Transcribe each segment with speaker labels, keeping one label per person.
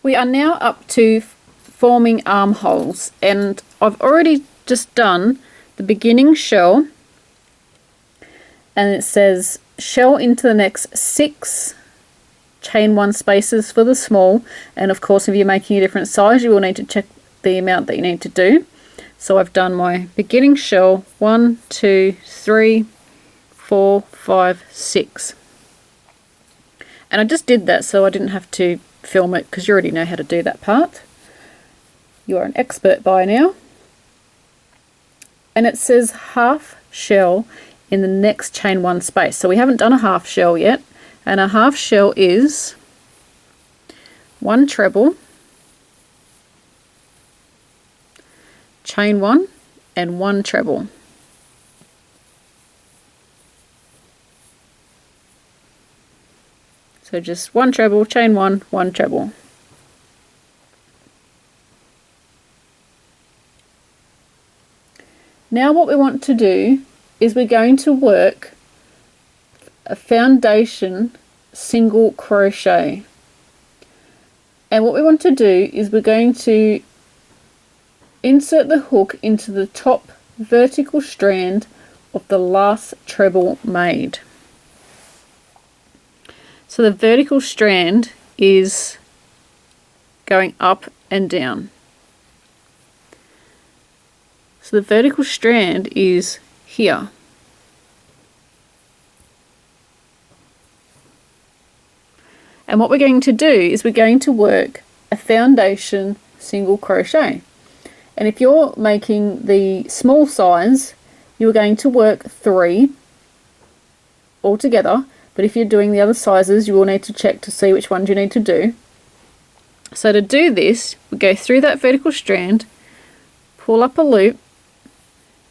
Speaker 1: We are now up to forming armholes, and I've already just done the beginning shell, and it says shell into the next 6 chain 1 spaces for the small, and of course if you're making a different size you will need to check the amount that you need to do. So I've done my beginning shell 1, 2, 3, 4, 5, 6, and I just did that so I didn't have to film it because you already know how to do that part. You are an expert by now. And it says half shell in the next chain 1 space, so we haven't done a half shell yet, and a half shell is 1 treble, chain 1 and 1 treble. So just 1 treble, chain 1, 1 treble. Now what we want to do is we're going to work a foundation single crochet, and what we want to do is we're going to insert the hook into the top vertical strand of the last treble made. So the vertical strand is going up and down. So the vertical strand is here. And what we're going to do is we're going to work a foundation single crochet. And if you're making the small size, you're going to work 3 altogether. But if you're doing the other sizes, you will need to check to see which ones you need to do. So to do this, we go through that vertical strand, pull up a loop,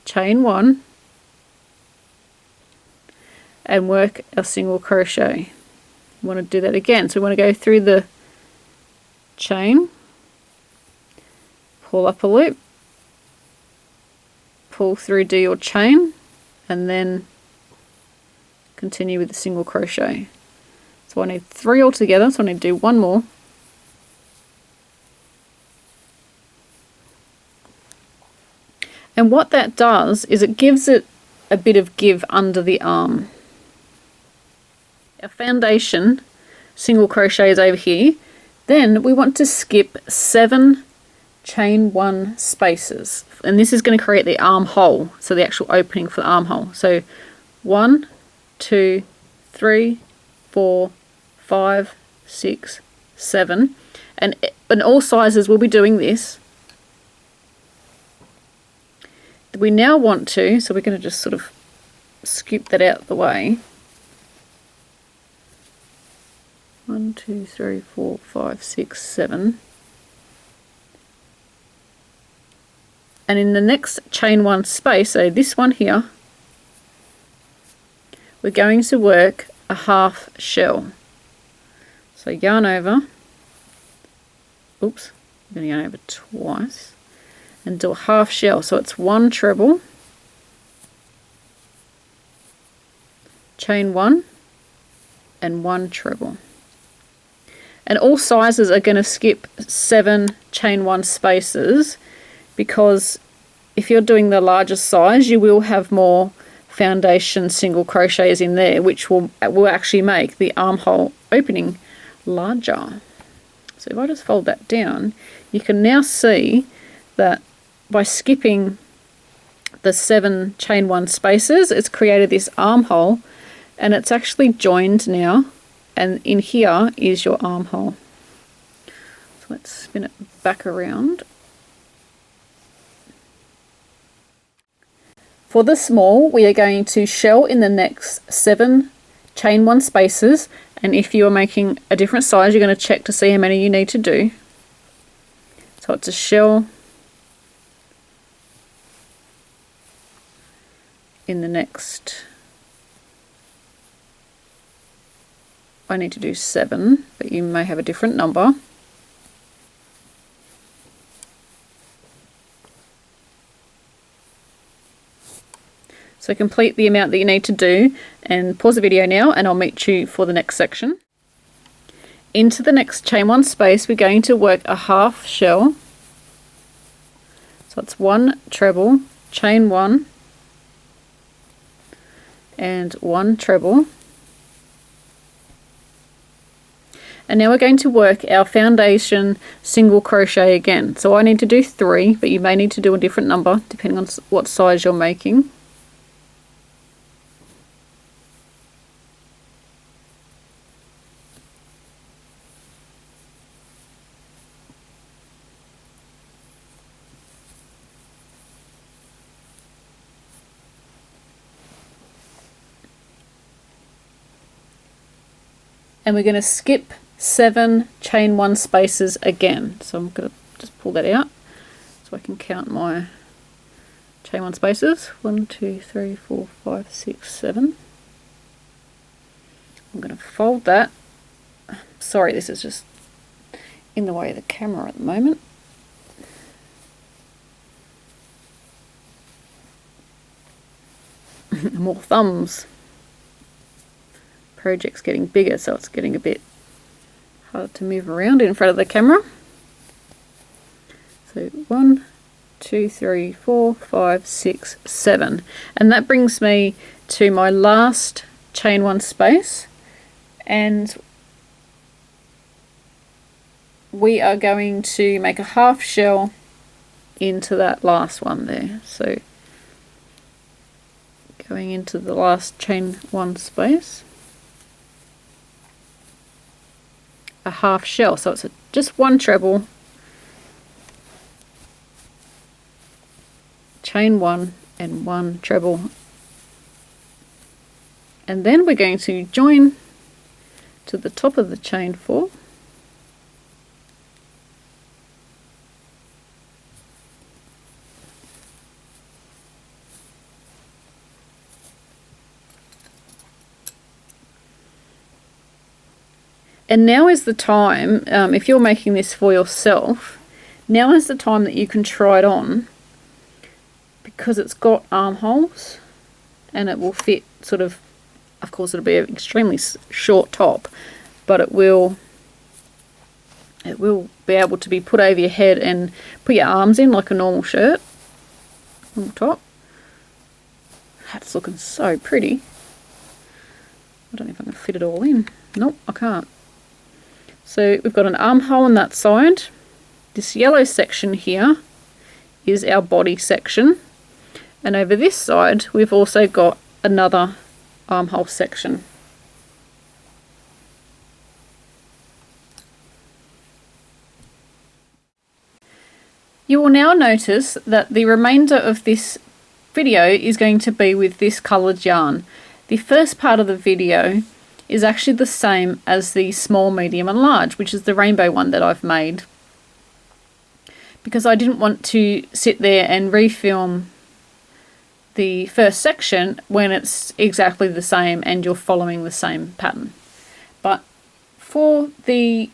Speaker 1: chain 1, and work a single crochet. We want to do that again. So we want to go through the chain, pull up a loop, pull through, do your chain, and then continue with the single crochet. So I need 3 altogether, so I need to do 1 more. And what that does is it gives it a bit of give under the arm. Our foundation single crochet is over here. Then we want to skip 7 chain 1 spaces, and this is going to create the armhole, so the actual opening for the armhole. So 1, 2, 3, 4, 5, 6, 7, and in all sizes we'll be doing this. We now want to, so we're going to just sort of scoop that out of the way. 1, 2, 3, 4, 5, 6, 7. And in the next chain 1 space, so this one here, we're going to work a half shell. So yarn over, oops, I'm going to yarn over twice, and do a half shell. So it's 1 treble, chain 1, and 1 treble. And all sizes are going to skip 7 chain 1 spaces, because if you're doing the larger size you will have more foundation single crochets in there, which will actually make the armhole opening larger. So if I just fold that down, you can now see that by skipping the 7 chain 1 spaces, it's created this armhole, and it's actually joined now, and in here is your armhole. So let's spin it back around. For the small, we are going to shell in the next 7 chain 1 spaces, and if you are making a different size, you're going to check to see how many you need to do. So it's a shell in the next, I need to do 7, but you may have a different number. So complete the amount that you need to do and pause the video now, and I'll meet you for the next section. into the next chain one space, we're going to work a half shell. So it's 1 treble, chain 1, and 1 treble. And now we're going to work our foundation single crochet again. So I need to do 3, but you may need to do a different number depending on what size you're making. And we're going to skip 7 chain 1 spaces again. So I'm going to just pull that out so I can count my chain 1 spaces. 1, 2, 3, 4, 5, 6, 7. I'm going to fold that. Sorry, this is just in the way of the camera at the moment. More thumbs. Project's getting bigger, so it's getting a bit hard to move around in front of the camera. So 1, 2, 3, 4, 5, 6, 7. And that brings me to my last chain 1 space. And we are going to make a half shell into that last one there. So going into the last chain 1 space. A half shell, so it's just 1 treble, chain 1 and 1 treble, and then we're going to join to the top of the chain 4, and now is the time, if you're making this for yourself, now is the time that you can try it on, because it's got armholes and it will fit sort of course it'll be an extremely short top, but it will be able to be put over your head and put your arms in like a normal shirt, normal top. That's looking so pretty. I don't know if I can fit it all in. Nope, I can't. So we've got an armhole on that side. This yellow section here is our body section. And over this side, we've also got another armhole section. You will now notice that the remainder of this video is going to be with this coloured yarn. The first part of the video is actually the same as the small, medium and large, which is the rainbow one that I've made, because I didn't want to sit there and refilm the first section when it's exactly the same and you're following the same pattern. But for the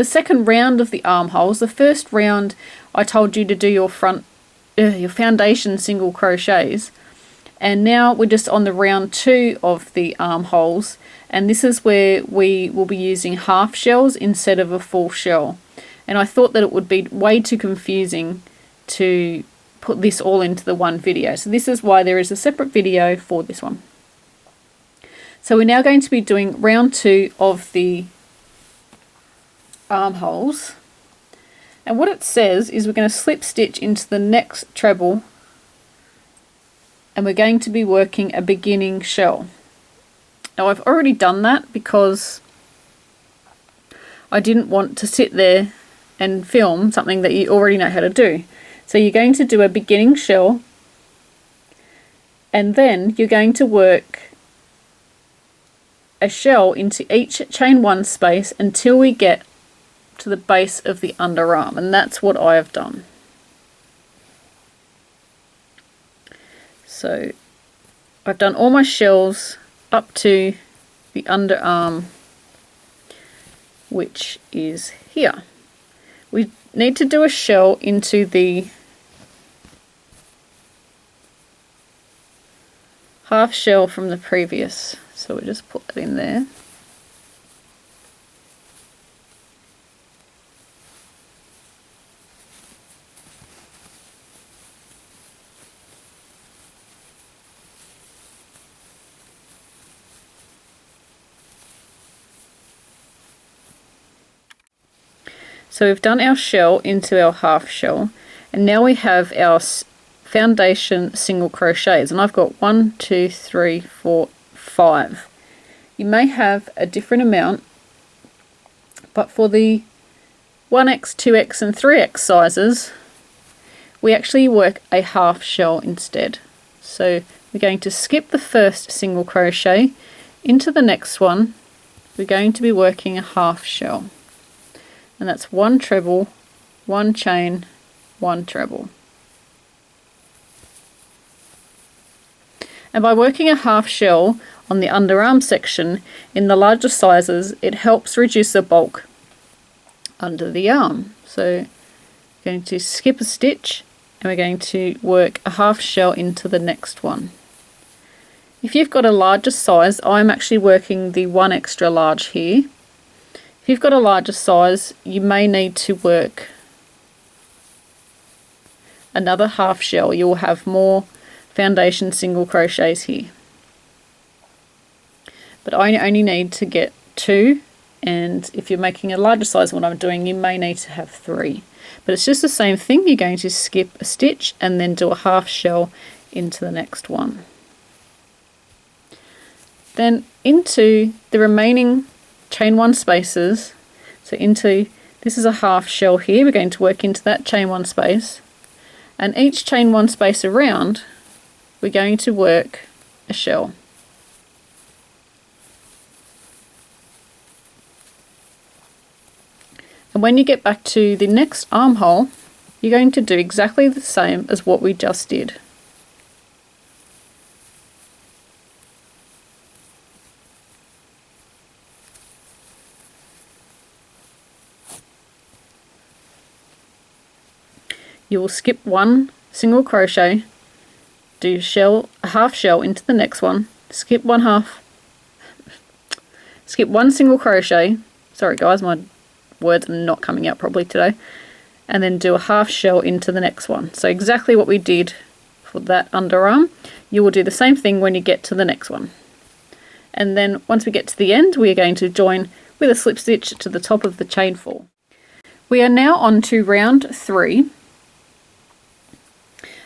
Speaker 1: second round of the armholes, the first round I told you to do your foundation single crochets, and now we're just on the round 2 of the armholes, and this is where we will be using half shells instead of a full shell. And I thought that it would be way too confusing to put this all into the one video, so this is why there is a separate video for this one. So we're now going to be doing round 2 of the armholes, and what it says is we're going to slip stitch into the next treble, and we're going to be working a beginning shell. Now I've already done that because I didn't want to sit there and film something that you already know how to do. So you're going to do a beginning shell, and then you're going to work a shell into each chain 1 space until we get to the base of the underarm, and that's what I have done. So I've done all my shells up to the underarm, which is here. We need to do a shell into the half shell from the previous So we just put that in there. So we've done our shell into our half shell, and now we have our foundation single crochets, and I've got 1, 2, 3, 4, 5. You may have a different amount, but for the 1x, 2x and 3x sizes, we actually work a half shell instead. So we're going to skip the first single crochet. Into the next one, we're going to be working a half shell. And that's 1 treble, 1 chain, 1 treble. And by working a half shell on the underarm section in the larger sizes, it helps reduce the bulk under the arm. So we're going to skip a stitch and we're going to work a half shell into the next one. If you've got a larger size, I'm actually working the 1 extra large here. If you've got a larger size, you may need to work another half shell. You'll have more foundation single crochets here. But I only need to get 2, and if you're making a larger size than what I'm doing, you may need to have 3. But it's just the same thing. You're going to skip a stitch and then do a half shell into the next one. Then into the remaining chain 1 spaces, so into, this is a half shell here, we're going to work into that chain 1 space, and each chain 1 space around we're going to work a shell. And when you get back to the next armhole, you're going to do exactly the same as what we just did. You will skip 1 single crochet, do a half shell into the next one, skip 1 single crochet, sorry guys, my words are not coming out properly today, and then do a half shell into the next one. So exactly what we did for that underarm, you will do the same thing when you get to the next one. And then once we get to the end, we are going to join with a slip stitch to the top of the chain 4. We are now on to round 3.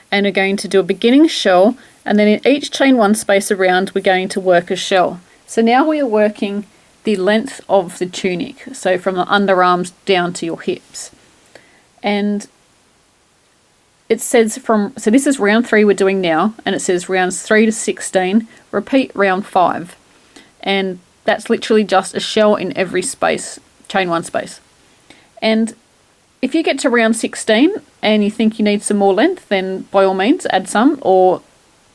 Speaker 1: And we're going to do a beginning shell, and then in each chain 1 space around we're going to work a shell. So now we are working the length of the tunic, so from the underarms down to your hips. And it says so this is round 3 we're doing now, and it says rounds 3 to 16, repeat round 5. And that's literally just a shell in every space, chain 1 space. And if you get to round 16 and you think you need some more length, then by all means add some, or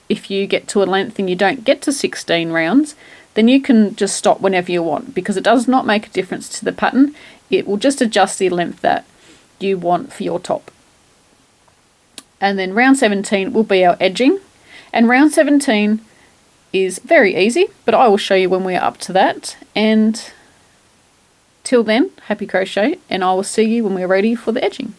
Speaker 1: if you get to a length and you don't get to 16 rounds, then you can just stop whenever you want, because it does not make a difference to the pattern. It will just adjust the length that you want for your top. And then round 17 will be our edging, and round 17 is very easy, but I will show you when we are up to that. And till then, happy crochet, and I will see you when we're ready for the edging.